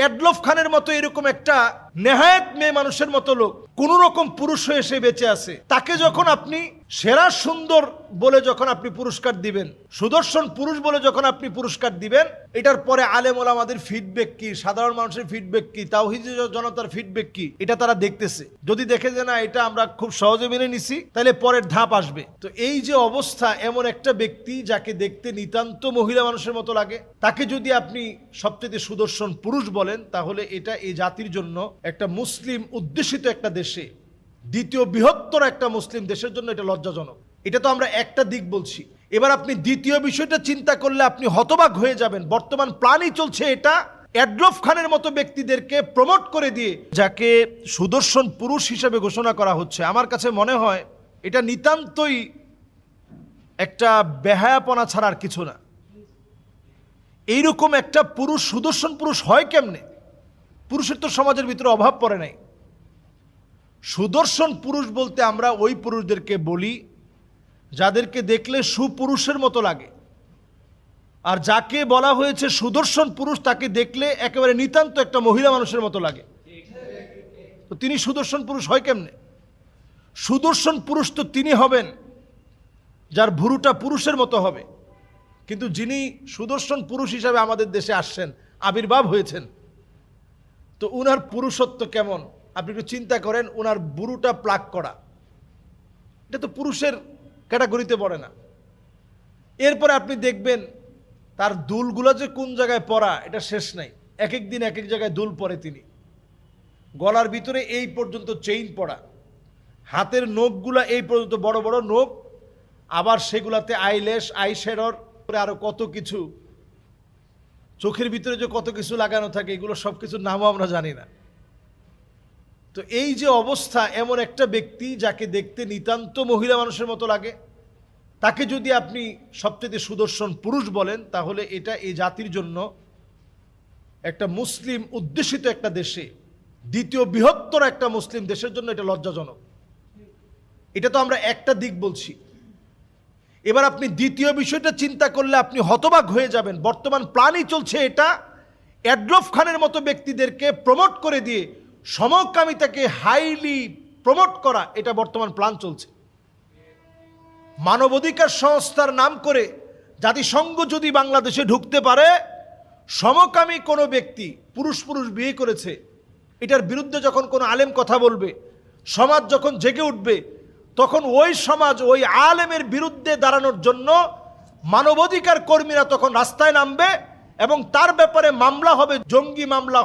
Adolf খানের মতো এরকম একটা নেহায়েত মেয়ে মানুষের মতো লোক কোন রকম পুরুষ হয়ে সে বেঁচে আছে, তাকে যখন আপনি সেরা সুন্দর বলে যখন আপনি পুরস্কার দিবেন, সুদর্শন পুরুষ বলে যখন আপনি পুরস্কার দিবেন, এটার পরে আলেম ওলামাদের ফিডব্যাক কি, সাধারণ মানুষের ফিডব্যাক কি, তাওহীদি জনতার ফিডব্যাক কি, এটা তারা দেখতেছে। যদি দেখে যে না এটা আমরা খুব সহজে মেনে নিছি, তাহলে পরের ধাপ আসবে। তো এই যে অবস্থা, এমন একটা ব্যক্তি যাকে দেখতে নিতান্ত মহিলা মানুষের মতো লাগে, তাকে যদি আপনি সবচেয়ে সুদর্শন পুরুষ বলেন, তাহলে এটা এই জাতির জন্য, একটা মুসলিম উদ্দেশিত একটা দেশে, দ্বিতীয় বৃহত্তর একটা মুসলিম দেশের জন্য এটা লজ্জাজনক। এটা তো আমরা একটা দিক বলছি। এবার আপনি দ্বিতীয় বিষয়টা চিন্তা করলে আপনি হতবাক হয়ে যাবেন। বর্তমান প্ল্যানই চলছে এটা, এডলফ খানের মতো ব্যক্তিদেরকে প্রমোট করে দিয়ে যাকে সুদর্শন পুরুষ হিসেবে ঘোষণা করা হচ্ছে। আমার কাছে মনে হয় এটা নিতান্তই একটা বেহায়াপনা ছাড়া আর কিছু না। এইরকম একটা পুরুষ সুদর্শন পুরুষ হয় কেমনে? পুরুষের তো সমাজের ভিতরে অভাব পড়ে নাই। সুদর্শন পুরুষ বলতে আমরা ওই পুরুষদেরকে বলি যাদেরকে দেখলে সুপুরুষের মতো লাগে, আর যাকে বলা হয়েছে সুদর্শন পুরুষ তাকে দেখলে একেবারে নিতান্ত একটা মহিলা মানুষের মতো লাগে। তো তিনি সুদর্শন পুরুষ হয় কেমনে? সুদর্শন পুরুষ তো তিনি হবেন যার ভুরুটা পুরুষের মতো হবে, কিন্তু যিনি সুদর্শন পুরুষ হিসাবে আমাদের দেশে আসছেন, আবির্ভাব হয়েছেন, তো উনার পুরুষত্ব কেমন আপনি একটু চিন্তা করেন। উনার বুড়ুটা প্লাগ করা, এটা তো পুরুষের ক্যাটাগরিতে পড়ে না। এরপরে আপনি দেখবেন তার দুলগুলো যে কোন জায়গায় পরা, এটা শেষ নাই। এক এক দিন এক এক জায়গায় দুল পরে তিনি। গলার ভিতরে এই পর্যন্ত চেইন পরা, হাতের নখগুলা এই পর্যন্ত বড় বড় নখ, আবার সেগুলাতে আইল্যাশ, আইশ্যাডোর, আরো কত কিছু, চোখের ভিতরে যে কত কিছু লাগানো থাকে, এগুলো সব কিছুর নামও আমরা জানি না। তো এই যে অবস্থা, এমন একটা ব্যক্তি যাকে দেখতে নিতান্ত মহিলা মানুষের মতো লাগে, তাকে যদি আপনি সবচেয়ে সুদর্শন পুরুষ বলেন, তাহলে এটা এই জাতির জন্য, একটা মুসলিম উদ্দেশিত একটা দেশে, দ্বিতীয় বৃহত্তর একটা মুসলিম দেশের জন্য এটা লজ্জাজনক। এটা তো আমরা একটা দিক বলছি। এবার আপনি দ্বিতীয় বিষয়টা চিন্তা করলে আপনি হতবাক হয়ে যাবেন। বর্তমান প্ল্যানই চলছে এটা, এডলফ খানের মতো ব্যক্তিদেরকে প্রমোট করে দিয়ে সমকামিতাকে হাইলি প্রমোট করা, এটা বর্তমান প্ল্যান চলছে। মানবাধিকার সংস্থার নাম করে জাতিসংঘ যদি বাংলাদেশে ঢুকতে পারে, সমকামী কোনো ব্যক্তি পুরুষ পুরুষ বিয়ে করেছে, এটার বিরুদ্ধে যখন কোনো আলেম কথা বলবে, সমাজ যখন জেগে উঠবে, তখন ওই সমাজ ওই আলেমের বিরুদ্ধে দাঁড়ানোর জন্য মানবাধিকার কর্মীরা তখন রাস্তায় নামবে এবং তার ব্যাপারে মামলা হবে, জঙ্গি মামলা